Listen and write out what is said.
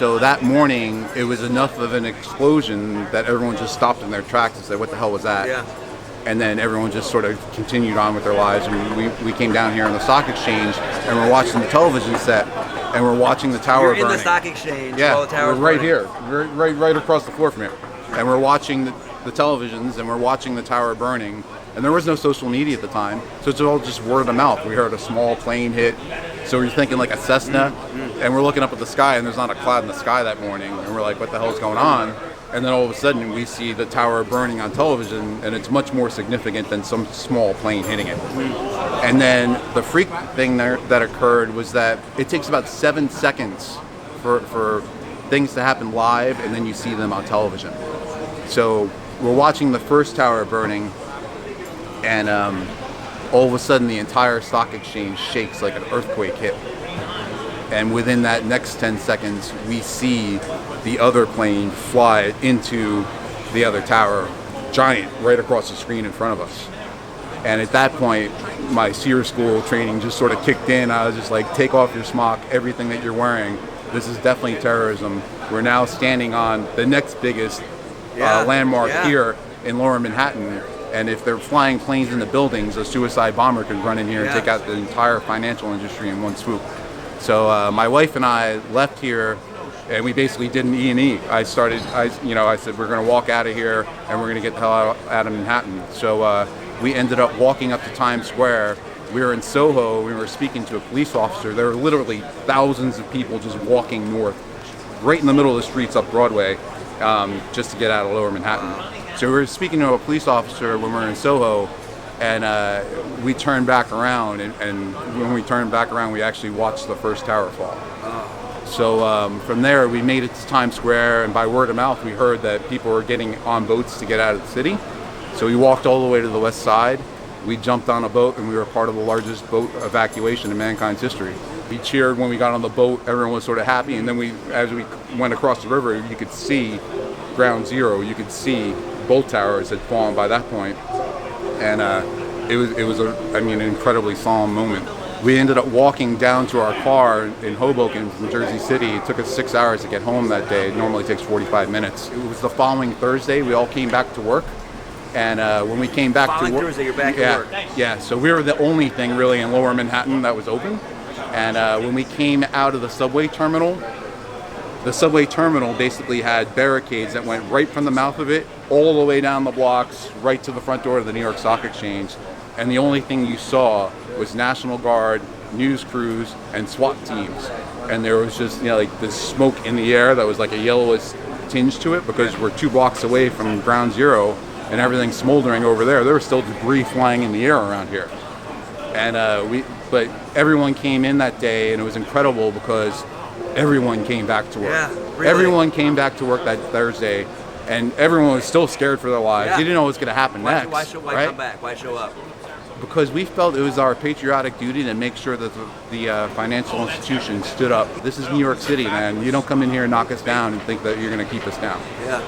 So that morning, it was enough of an explosion that everyone just stopped in their tracks and said, what the hell was that? Yeah. And then everyone just sort of continued on with their lives. And we came down here on the stock exchange, and we're watching the television set, and we're watching the tower burning. You're in the stock exchange Yeah, while the tower's we're right burning. here, right across the floor from here. And we're watching the televisions, and we're watching the tower burning. And there was no social media at the time, so it's all just word of mouth. We heard a small plane hit, so we're thinking like a Cessna, and we're looking up at the sky, and there's not a cloud in the sky that morning, and we're like, what the hell's going on? And then all of a sudden, we see the tower burning on television, and it's much more significant than some small plane hitting it. And then the freak thing that occurred was that it takes about 7 seconds for things to happen live, and then you see them on television. So we're watching the first tower burning, and all of a sudden the entire stock exchange shakes like an earthquake hit. And within that next 10 seconds, we see the other plane fly into the other tower, giant, right across the screen in front of us. And at that point, my SEER school training just sort of kicked in. I was just like, take off your smock, everything that you're wearing. This is definitely terrorism. We're now standing on the next biggest landmark here in Lower Manhattan. And if they're flying planes in the buildings, a suicide bomber could run in here and take out the entire financial industry in one swoop. So my wife and I left here, and we basically did an E&E. I said, we're going to walk out of here, and we're going to get the hell out of Manhattan. So we ended up walking up to Times Square. We were in Soho. We were speaking to a police officer. There were literally thousands of people just walking north, right in the middle of the streets up Broadway, just to get out of Lower Manhattan. So we were speaking to a police officer when we were in Soho, and we turned back around, and when we turned back around, we actually watched the first tower fall. So from there, we made it to Times Square, and by word of mouth, we heard that people were getting on boats to get out of the city. So we walked all the way to the west side. We jumped on a boat, and we were part of the largest boat evacuation in mankind's history. We cheered when we got on the boat. Everyone was sort of happy, and then as we went across the river, you could see Ground Zero. You could see both towers had fallen by that point. And it was an incredibly solemn moment. We ended up walking down to our car in Hoboken from Jersey City. It took us 6 hours to get home that day. It normally takes 45 minutes. It was the following Thursday. We all came back to work. And when we came back to work, Thursday, you're back at work. Yeah, so we were the only thing really in Lower Manhattan that was open. And when we came out of the subway terminal basically had barricades that went right from the mouth of it all the way down the blocks, right to the front door of the New York Stock Exchange. And the only thing you saw was National Guard, news crews, and SWAT teams. And there was just, like this smoke in the air that was like a yellowish tinge to it, because we're 2 blocks away from Ground Zero, and everything's smoldering over there. There was still debris flying in the air around here. And but everyone came in that day, and it was incredible because everyone came back to work. Yeah, really? Everyone came back to work that Thursday, and everyone was still scared for their lives. Yeah. They didn't know what was going to happen next. Why right? come back? Why show up? Because we felt it was our patriotic duty to make sure that the financial institutions stood up. This is New York City, man. You don't come in here and knock us down and think that you're going to keep us down. Yeah.